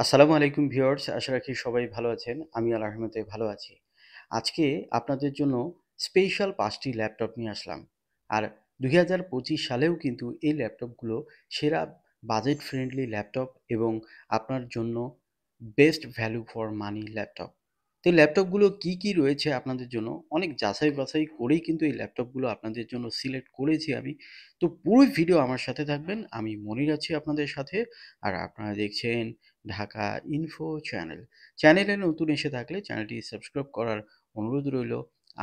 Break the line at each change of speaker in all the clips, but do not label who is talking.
আসসালামু আলাইকুম ভিউয়ার্স, আশা রাখি সবাই ভালো আছেন। আমি আল্লাহর রহমতে ভালো আছি। আজকে আপনাদের জন্য স্পেশাল ৫টি ল্যাপটপ নিয়ে আসলাম। আর ২০২৫ সালেও কিন্তু এই ল্যাপটপগুলো সেরা বাজেট ফ্রেন্ডলি ল্যাপটপ এবং আপনার জন্য best value for money laptop. তো এই ল্যাপটপগুলো কি রয়েছে আপনাদের জন্য অনেক যাচাই-বাছাই করেই কিন্তু এই ল্যাপটপগুলো আপনাদের জন্য সিলেক্ট করেছি আমি। তো পুরো ভিডিও আমার সাথে থাকবেন। আমি মনির আছি আপনাদের সাথে। আর আপনারা দেখছেন ঢাকা ইনফো চ্যানেল। চ্যানেলে নতুন এসে থাকলে চ্যানেলটি সাবস্ক্রাইব করার অনুরোধ রইল।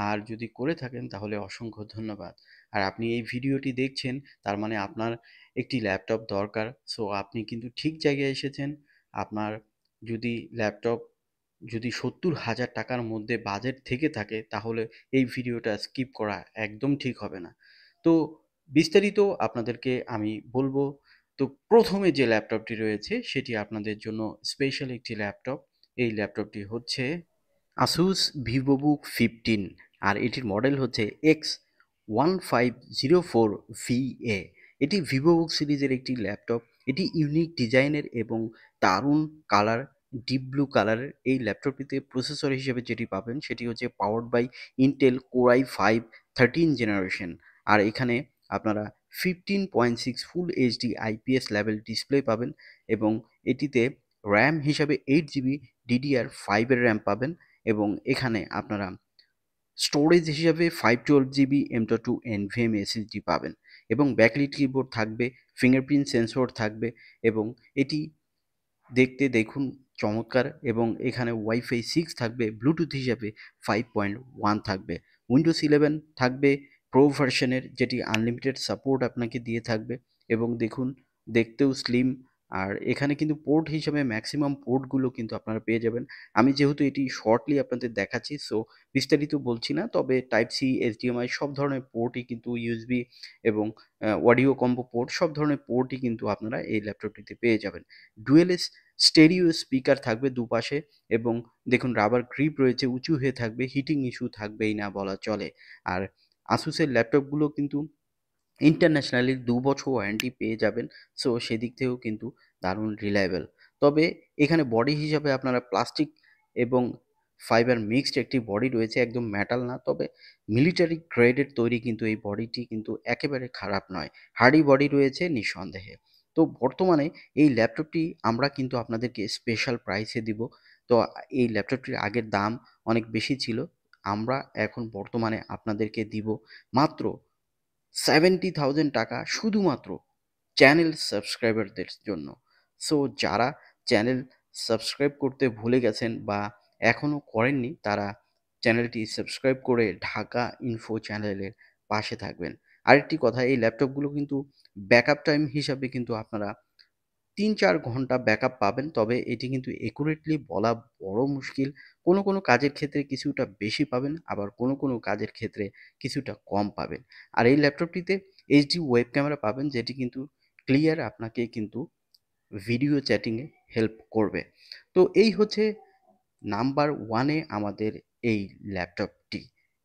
আর যদি করে থাকেন তাহলে অসংখ্য ধন্যবাদ। আর আপনি এই ভিডিওটি দেখছেন তার মানে আপনার একটি ল্যাপটপ দরকার। সো আপনি কিন্তু ঠিক জায়গায় এসেছেন। আপনার যদি ল্যাপটপ যদি ৭০,০০০ টাকার মধ্যে বাজেট থেকে থাকে তাহলে এই ভিডিওটা স্কিপ করা একদম ঠিক হবে না। তো বিস্তারিত আপনাদেরকে আমি বলব। তো প্রথমে যে ল্যাপটপটি রয়েছে সেটি আপনাদের জন্য স্পেশাল একটি ল্যাপটপ। এই ল্যাপটপটি হচ্ছে আসুস ভিভোবুক 15 আর এটির মডেল হচ্ছে X1504VA। এটি ভিভোবুক সিরিজের একটি ল্যাপটপ। এটি ইউনিক ডিজাইনের এবং দারুণ কালার, ডিপ ব্লু কালারের। এই ল্যাপটপটিতে প্রসেসর হিসেবে যেটি পাবেন সেটি হচ্ছে powered by Intel core i5 13 generation. আর এখানে আপনারা 15.6 full HD IPS level display পাবেন এবং এটিতে র্যাম হিসাবে 8 জিবি DDR5 এর র্যাম পাবেন এবং এখানে আপনারা স্টোরেজ হিসাবে 512 জিবি M.2 NVMe SSD পাবেন এবং ব্যাকলিট কিবোর্ড থাকবে, ফিঙ্গারপ্রিন্ট সেন্সর থাকবে এবং এটি দেখতে দেখুন চমৎকার এবং এখানে ওয়াইফাই 6 থাকবে, ব্লুটুথ হিসাবে 5.1 থাকবে, উইন্ডোজ 11 থাকবে প্রো ভার্সনের, যেটি আনলিমিটেড সাপোর্ট আপনাকে দিয়ে থাকবে এবং দেখুন দেখতেও স্লিম। আর এখানে কিন্তু পোর্ট হিসাবে ম্যাক্সিমাম পোর্টগুলো কিন্তু আপনারা পেয়ে যাবেন। আমি যেহেতু এটি শর্টলি আপনাদের দেখাচ্ছি সো বিস্তারিত বলছি না, তবে টাইপ সি, এইচডিএমআই সব ধরনের পোর্টই কিন্তু ইউএসবি এবং অডিও কম্বো পোর্ট সব ধরনের পোর্টই কিন্তু আপনারা এই ল্যাপটপটিতে পেয়ে যাবেন। ডুয়েল স্টেরিও স্পিকার থাকবে দুপাশে এবং দেখুন রাবার গ্রিপ রয়েছে, উঁচু হয়ে থাকবে, হিটিং ইস্যু থাকবেই না বলা চলে। আর আসুসের ল্যাপটপগুলো কিন্তু ইন্টারন্যাশনালি ২ বছর ওয়ারেন্টি পেয়ে যাবেন। সো সেদিক থেকেও কিন্তু দারুণ রিলায়েবল। তবে এখানে বডি হিসাবে আপনারা প্লাস্টিক এবং ফাইবার মিক্সড একটি বডি রয়েছে, একদম মেটাল না, তবে মিলিটারি গ্রেডের তৈরি কিন্তু এই বডিটি কিন্তু একেবারে খারাপ নয়। হার্ডি বডি রয়েছে নিঃসন্দেহে। তো বর্তমানে এই ল্যাপটপটি আমরা কিন্তু আপনাদেরকে স্পেশাল প্রাইসে দিব। তো এই ল্যাপটপটির আগের দাম অনেক বেশি ছিল। আমরা এখন বর্তমানে আপনাদেরকে দিব মাত্র 70,000 টাকা শুধুমাত্র চ্যানেল সাবস্ক্রাইবারদের জন্য। সো যারা চ্যানেল সাবস্ক্রাইব করতে ভুলে গেছেন বা এখনও করেননি তারা চ্যানেলটি সাবস্ক্রাইব করে ঢাকা ইনফো চ্যানেলের পাশে থাকবেন। আরেকটি কথা, এই ল্যাপটপগুলো কিন্তু ব্যাকআপ টাইম হিসাবে কিন্তু আপনারা ৩-৪ ঘন্টা ব্যাকআপ পাবেন। তবে এটি কিন্তু একুরেটলি বলা বড় মুশকিল। কোনো কাজের ক্ষেত্রে কিছুটা বেশি পাবেন, আবার কোনো কাজের ক্ষেত্রে কিছুটা কম পাবেন। আর এই ল্যাপটপটিতে এইচডি ওয়েব ক্যামেরা পাবেন, যেটি কিন্তু ক্লিয়ার আপনাকে কিন্তু ভিডিও চ্যাটিংয়ে হেল্প করবে। তো এই হচ্ছে নাম্বার 1 এ আমাদের এই ল্যাপটপটি।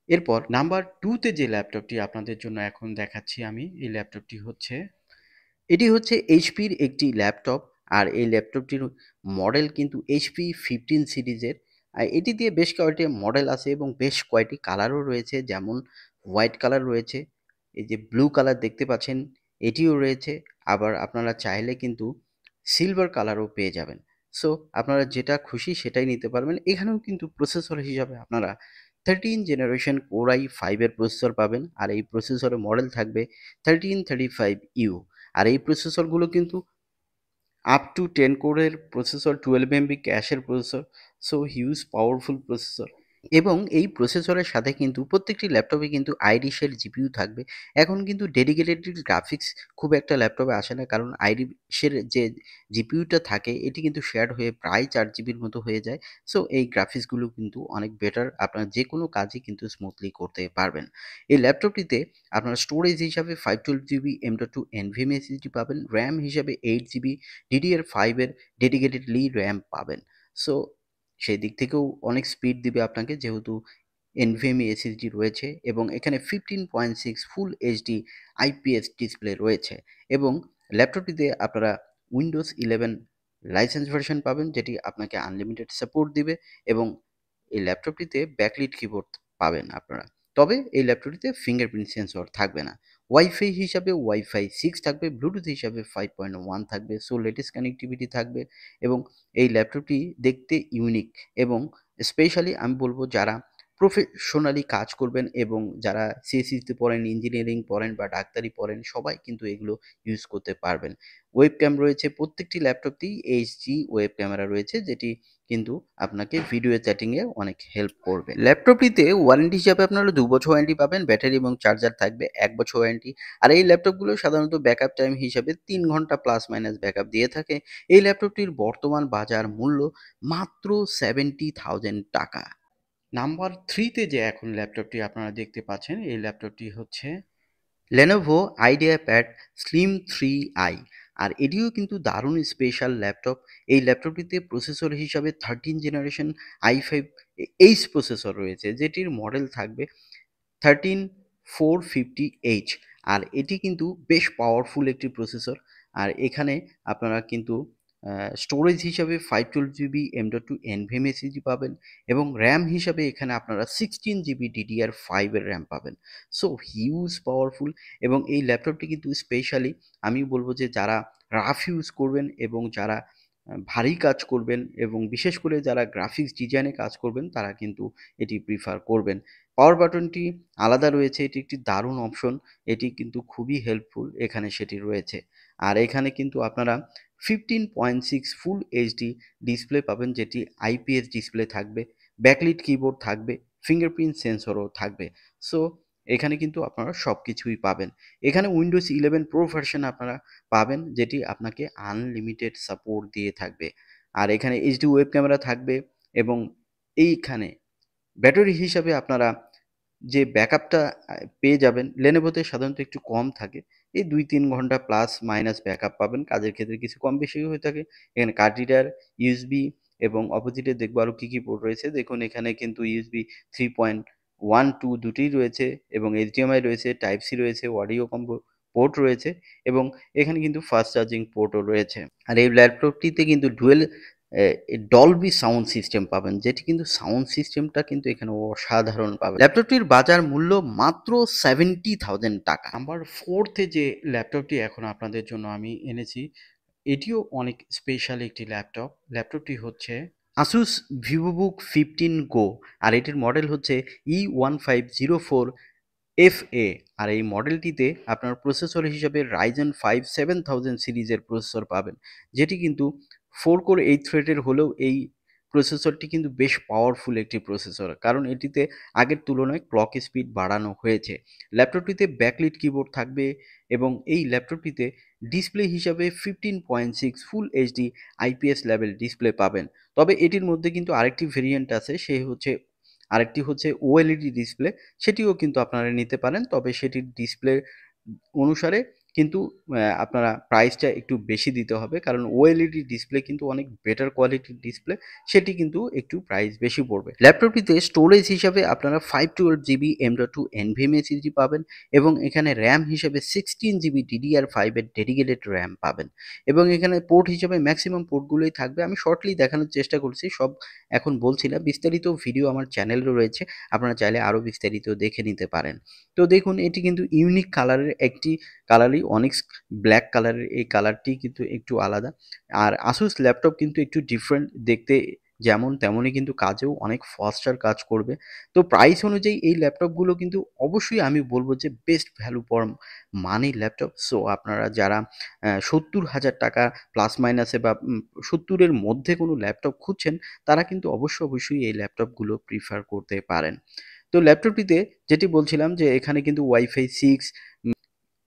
এরপর নাম্বার 2 তে যে ল্যাপটপটি আপনাদের জন্য এখন দেখাচ্ছি আমি, এই ল্যাপটপটি হচ্ছে এটি হচ্ছে এইচপির একটি ল্যাপটপ। আর এই ল্যাপটপটির মডেল কিন্তু এইচপি 15 সিরিজের। এটি দিয়ে বেশ কয়েকটি মডেল আছে এবং বেশ কয়েকটি কালারও রয়েছে, যেমন হোয়াইট কালার রয়েছে, এই যে ব্লু কালার দেখতে পাচ্ছেন এটিও রয়েছে, আবার আপনারা চাইলে কিন্তু সিলভার কালারও পেয়ে যাবেন। সো আপনারা যেটা খুশি সেটাই নিতে পারবেন। এখানেও কিন্তু প্রসেসর হিসাবে আপনারা 13 জেনারেশন কোর i5 এর প্রসেসর পাবেন আর এই প্রসেসরের মডেল থাকবে 1335U। আর এই প্রসেসরগুলো কিন্তু আপ টু 10 কোরের প্রসেসর, 12 এমবি ক্যাশের processor, so huge powerful processor. এবং এই প্রসেসরের সাথে কিন্তু প্রত্যেকটি ল্যাপটপে কিন্তু আইরিশের জিপিইউ থাকবে। এখন কিন্তু ডেডিকেটেড গ্রাফিক্স খুব একটা ল্যাপটপে আসে না, কারণ আইরিশের যে জিপিইউটা থাকে এটি কিন্তু শেয়ার্ড হয়ে প্রায় 4 জিবির মতো হয়ে যায়। সো এই গ্রাফিক্সগুলো কিন্তু অনেক বেটার, আপনারা যে কোনো কাজই কিন্তু স্মুথলি করতে পারবেন। এই ল্যাপটপটিতে আপনারা স্টোরেজ হিসাবে 512 জিবি M.2 NVMe SSD পাবেন, র্যাম হিসাবে 8 জিবি DDR5 এর ডেডিকেটেডলি র্যাম পাবেন। সো সেই দিক থেকেও অনেক স্পিড দিবে আপনাকে, যেহেতু NVMe SSD রয়েছে এবং এখানে 15.6 ফুল এইচডি আইপিএস ডিসপ্লে রয়েছে এবং ল্যাপটপটিতে আপনারা উইন্ডোজ 11 লাইসেন্স ভার্সন পাবেন যেটি আপনাকে আনলিমিটেড সাপোর্ট দিবে এবং এই ল্যাপটপটিতে ব্যাকলিট কিবোর্ড পাবেন আপনারা। তবে এই ল্যাপটপটিতে ফিঙ্গারপ্রিন্ট সেন্সর থাকবে না। ওয়াইফাই হিসাবে ওয়াইফাই 6 থাকবে, ব্লুটুথ হিসাবে 5.1 থাকবে, সো লেটেস্ট কানেক্টিভিটি থাকবে এবং এই ল্যাপটপটি দেখতে ইউনিক এবং স্পেশালি আমি বলব যারা প্রফেশনালি কাজ করবেন এবং যারা সিএসসিতে পড়েন, ইঞ্জিনিয়ারিং পড়েন বা ডাক্তারি পড়েন সবাই কিন্তু এগুলো ইউজ করতে পারবেন। ওয়েব ক্যাম রয়েছে প্রত্যেকটি ল্যাপটপতেই এইচডি ওয়েব ক্যামেরা রয়েছে যেটি কিন্তু আপনাকে ভিডিও চ্যাটিংয়ে অনেক হেল্প করবে। ল্যাপটপটিতে ওয়ারেন্টি হিসাবে আপনারা 2 বছর ওয়ারেন্টি পাবেন, ব্যাটারি এবং চার্জার থাকবে 1 বছর ওয়ারেন্টি। আর এই ল্যাপটপগুলো সাধারণত ব্যাকআপ টাইম হিসাবে 3 ঘন্টা প্লাস মাইনাস ব্যাকআপ দিয়ে থাকে। এই ল্যাপটপটির বর্তমান বাজার মূল্য মাত্র 70,000 টাকা। নাম্বার 3 তে যে এখন ল্যাপটপটি আপনারা দেখতে পাচ্ছেন, এই ল্যাপটপটি হচ্ছে Lenovo IdeaPad Slim 3i। আর এটিও কিন্তু দারুণ স্পেশাল ল্যাপটপ। এই ল্যাপটপটিতে প্রসেসর হিসাবে 13 জেনারেশন i5 এইচ প্রসেসর রয়েছে যেটির মডেল থাকবে 13450H। আর এটি কিন্তু বেশ পাওয়ারফুল একটি প্রসেসর। আর এখানে আপনারা কিন্তু স্টোরেজ হিসাবে 512 GB M.2 NVMe SSD পাবেন এবং র্যাম হিসাবে এখানে আপনারা 16 GB DDR5 এর র্যাম পাবেন। সো হিউজ পাওয়ারফুল এবং এই ল্যাপটপটি কিন্তু স্পেশালি আমি বলবো যে যারা রাফ ইউজ করবেন এবং যারা ভারী কাজ করবেন এবং বিশেষ করে যারা গ্রাফিক্স ডিজাইনে কাজ করবেন তারা কিন্তু এটি প্রিফার করবেন। পাওয়ার বাটনটি আলাদা রয়েছে, এটি একটি দারুণ অপশন। এটি কিন্তু খুবই হেল্পফুল, এখানে সেটি রয়েছে। আর এখানে কিন্তু আপনারা 15.6 ফুল এইচডি ডিসপ্লে পাবেন যেটি আইপিএস ডিসপ্লে থাকবে, ব্যাকলিট কিবোর্ড থাকবে, ফিঙ্গারপ্রিন্ট সেন্সরও থাকবে। সো এখানে কিন্তু আপনারা সব কিছুই পাবেন। এখানে উইন্ডোজ 11 প্রো ভার্সন আপনারা পাবেন যেটি আপনাকে আনলিমিটেড সাপোর্ট দিয়ে থাকবে। আর এখানে এইচডি ওয়েব ক্যামেরা থাকবে এবং এইখানে ব্যাটারি হিসাবে আপনারা যে ব্যাকআপটা পেয়ে যাবেন, লেনোভোতে সাধারণত একটু কম থাকে। এই 2-3 ঘন্টা প্লাস মাইনাস ব্যাকআপ পাবেন। কাজের ক্ষেত্রে কিছু কম বেশি হয়ে থাকে। এখানে কার্ড রিডার, ইউএসবি এবং অপোজিটে দেখবো আরো কি পোর্ট রয়েছে। দেখুন এখানে কিন্তু ইউএসবি 3.12 দুটিই রয়েছে এবং এইচডিএমআই রয়েছে, টাইপ সি রয়েছে, অডিও কম্বো পোর্ট রয়েছে এবং এখানে কিন্তু ফাস্ট চার্জিং পোর্টও রয়েছে। আর এই ল্যাপটপটিতে কিন্তু ডুয়েল ডলবি সাউন্ড সিস্টেম পাবেন যেটি কিন্তু সাউন্ড সিস্টেমটা কিন্তু এখানে অসাধারণ পাবেন। ল্যাপটপটির বাজার মূল্য মাত্র 70,000 টাকা। নাম্বার 4 যে ল্যাপটপটি এখন আপনাদের জন্য আমি এনেছি এটিও অনেক স্পেশাল একটি ল্যাপটপ। ল্যাপটপটি হচ্ছে আসুস ভিভোবুক 15 গো আর এটির মডেল হচ্ছে E1504 FA। আর এই মডেলটিতে আপনার প্রসেসর হিসাবে রাইজেন 5 7000 সিরিজের প্রসেসর পাবেন যেটি কিন্তু 4 কোর 8 থ্রেডের হলেও এই প্রসেসরটি কিন্তু বেশ পাওয়ারফুল একটি প্রসেসর, কারণ এটিতে আগের তুলনায় ক্লক স্পিড বাড়ানো হয়েছে। ল্যাপটপটিতে ব্যাকলিট কিবোর্ড থাকবে এবং এই ল্যাপটপটিতে ডিসপ্লে হিসাবে 15.6 full HD IPS level display পাবেন। তবে এটির মধ্যে কিন্তু আরেকটি ভেরিয়েন্ট আছে, আরেকটি হচ্ছে ওএলইডি ডিসপ্লে, সেটিও কিন্তু আপনারা নিতে পারেন। তবে সেটির ডিসপ্লে অনুসারে কিন্তু আপনারা প্রাইসটা একটু বেশি দিতে হবে, কারণ ওএলইডি ডিসপ্লে কিন্তু অনেক বেটার কোয়ালিটির ডিসপ্লে, সেটি কিন্তু একটু প্রাইস বেশি পড়বে। ল্যাপটপটিতে স্টোরেজ হিসাবে আপনারা 512 GB M.2 NVMe SSD পাবেন এবং এখানে র্যাম হিসেবে 16 GB DDR5 এর ডেডিকেটেড র্যাম পাবেন এবং এখানে পোর্ট হিসেবে ম্যাক্সিমাম পোর্টগুলোই থাকবে। আমি শর্টলি দেখানোর চেষ্টা করছি, সব এখন বলছি না। বিস্তারিত ভিডিও আমার চ্যানেলেও রয়েছে, আপনারা চাইলে আরও বিস্তারিত দেখে নিতে পারেন। তো দেখুন এটি কিন্তু ইউনিক কালারের একটি কালারই, অনিক্স ব্ল্যাক কালারের এই কালারটি কিন্তু একটু আলাদা। আর আসুস ল্যাপটপ কিন্তু একটু ডিফারেন্ট দেখতে, যেমন তেমনই কিন্তু কাজেও অনেক ফাস্টার কাজ করবে। তো প্রাইস অনুযায়ী এই ল্যাপটপগুলো কিন্তু অবশ্যই আমি বলবো যে best value for money laptop. So আপনারা যারা 70,000 টাকা প্লাস মাইনাসে বা 70-এর মধ্যে কোনো ল্যাপটপ খুঁজছেন তারা কিন্তু অবশ্যই এই ল্যাপটপগুলো প্রিফার করতে পারেন। তো ল্যাপটপটিতে যেটি বলছিলাম যে এখানে কিন্তু ওয়াইফাই 6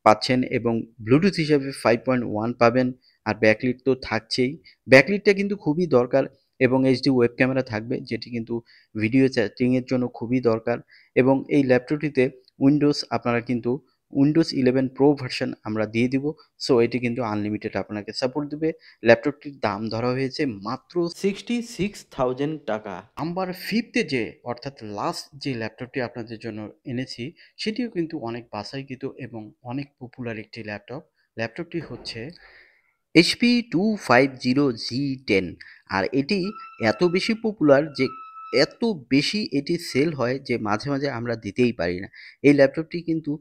পাচ্ছেন এবং ব্লুটুথ হিসাবে 5.1 পাবেন আর ব্যাকলিট তো থাকছেই। ব্যাকলিটটা কিন্তু খুবই দরকার এবং এইচডি ওয়েব ক্যামেরা থাকবে যেটি কিন্তু ভিডিও চ্যাটিংয়ের জন্য খুবই দরকার এবং এই ল্যাপটপটিতে আপনারা কিন্তু উইন্ডোজ 11 প্রো ভার্সন আমরা দিয়ে দিব। সো এটি কিন্তু আনলিমিটেড আপনাকে সাপোর্ট দেবে। ল্যাপটপটির দাম ধরা হয়েছে মাত্র 66,000 টাকা। নাম্বার 5 যে অর্থাৎ লাস্ট যে ল্যাপটপটি আপনাদের জন্য এনেছি সেটিও কিন্তু অনেক বাছাইকৃত এবং অনেক পপুলার একটি ল্যাপটপ। ল্যাপটপটি হচ্ছে HP 250G10, আর এটি এত বেশি পপুলার যে এত বেশি এটি সেল হয় যে মাঝে মাঝে আমরা দিতেই পারি না। এই ল্যাপটপটি কিন্তু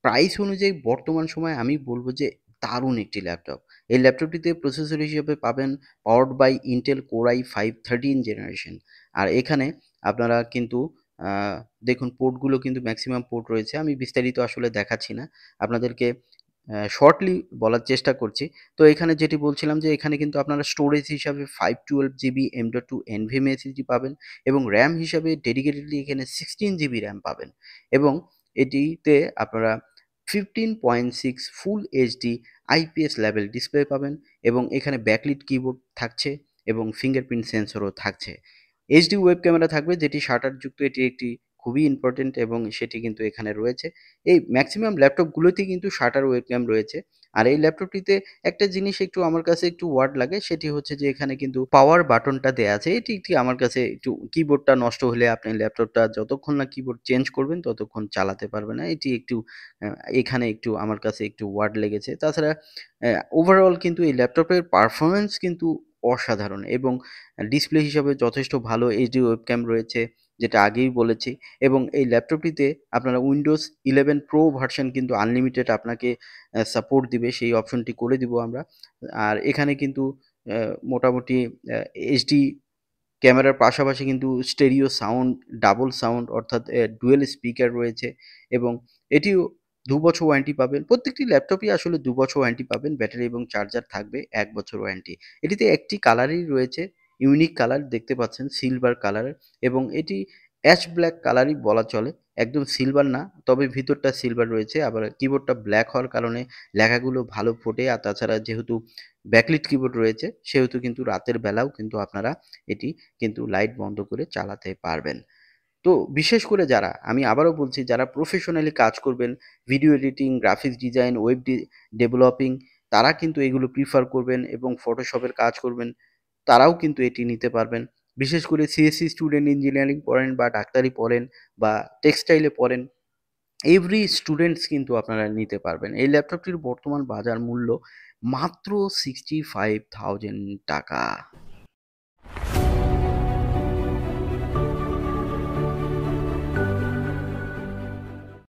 প্রাইস অনুযায়ী বর্তমান সময়ে আমি বলব যে দারুণ একটি ল্যাপটপ। এই ল্যাপটপটিতে প্রসেসর হিসেবে পাবেন powered by Intel core i5 13 generation. আর এখানে আপনারা কিন্তু আহ, দেখুন পোর্টগুলো কিন্তু ম্যাক্সিমাম পোর্ট রয়েছে, আমি বিস্তারিত আসলে দেখাচ্ছি না আপনাদেরকে, শর্টলি বলার চেষ্টা করছি। তো এখানে যেটি বলছিলাম যে এখানে কিন্তু আপনারা স্টোরেজ হিসাবে 512 GB M.2 NVMe SSD পাবেন, এবং র্যাম হিসাবে ডেডিকেটেডলি এখানে 16 GB র্যাম পাবেন, এবং এটিতে আপনারা 15.6 full HD IPS level display পাবেন, এবং এখানে ব্যাকলিট কিবোর্ড থাকছে এবং ফিঙ্গারপ্রিন্ট সেন্সরও থাকছে। এইচডি ওয়েব ক্যামেরা থাকবে যেটি শাটারযুক্ত, এটি একটি খুবই ইম্পর্টেন্ট এবং সেটি কিন্তু এখানে রয়েছে। এই ম্যাক্সিমাম ল্যাপটপগুলোতেই কিন্তু শাটার ওয়েব ক্যাম রয়েছে। আর এই ল্যাপটপটিতে একটা জিনিস একটু আমার কাছে একটু ওয়ার্ড লাগে, সেটি হচ্ছে যে এখানে কিন্তু পাওয়ার বাটনটা দেয়া আছে। এটি একটি আমার কাছে একটু, কিবোর্ডটা নষ্ট হলে আপনি ল্যাপটপটা যতক্ষণ না কিবোর্ড চেঞ্জ করবেন ততক্ষণ চালাতে পারবেন না। এটি একটু এখানে একটু আমার কাছে একটু ওয়ার্ড লেগেছে। তাছাড়া ওভারঅল কিন্তু এই ল্যাপটপের পারফরম্যান্স কিন্তু অসাধারণ, এবং ডিসপ্লে হিসাবে যথেষ্ট ভালো এইচডি ওয়েবক্যাম রয়েছে, যেটা আগেই বলেছি। এবং এই ল্যাপটপটিতে আপনারা উইন্ডোজ 11 প্রো ভার্সন কিন্তু আনলিমিটেড আপনাকে সাপোর্ট দিবে, সেই অপশনটি করে দিব আমরা। আর এখানে কিন্তু মোটামুটি এইচডি ক্যামেরার পাশাপাশি কিন্তু স্টেরিও সাউন্ড, ডাবল সাউন্ড অর্থাৎ ডুয়েল স্পিকার রয়েছে, এবং এটিও ২ বছর ওয়ারেন্টি পাবেন। প্রত্যেকটি ল্যাপটপই আসলে ২ বছর ওয়ারেন্টি পাবেন, ব্যাটারি এবং চার্জার থাকবে ১ বছর ওয়ারেন্টি। এটিতে একটি কালারই রয়েছে, ইউনিক কালার দেখতে পাচ্ছেন, সিলভার কালারের, এবং এটি অ্যাশ ব্ল্যাক কালারই বলা চলে, একদম সিলভার না, তবে ভিতরটা সিলভার রয়েছে। আবার কিবোর্ডটা ব্ল্যাক হওয়ার কারণে লেখাগুলো ভালো ফোটে, আর তাছাড়া যেহেতু ব্যাকলিট কিবোর্ড রয়েছে সেহেতু কিন্তু রাতের বেলাও কিন্তু আপনারা এটি কিন্তু লাইট বন্ধ করে চালাতে পারবেন। তো বিশেষ করে যারা, আমি আবারও বলছি, যারা প্রফেশনালি কাজ করবেন, video editing, graphics design, web developing, তারা কিন্তু এগুলো প্রিফার করবেন, এবং ফটোশপের কাজ করবেন, তারাও কিন্তু এটি নিতে পারবেন। বিশেষ করে সিএসসি স্টুডেন্ট, ইঞ্জিনিয়ারিং পড়েন বা ডাক্তারি পড়েন বা টেক্সটাইলে পড়েন, এভরি স্টুডেন্টস কিন্তু আপনারা নিতে পারবেন। এই ল্যাপটপটির বর্তমান বাজার মূল্য মাত্র 65,000 টাকা।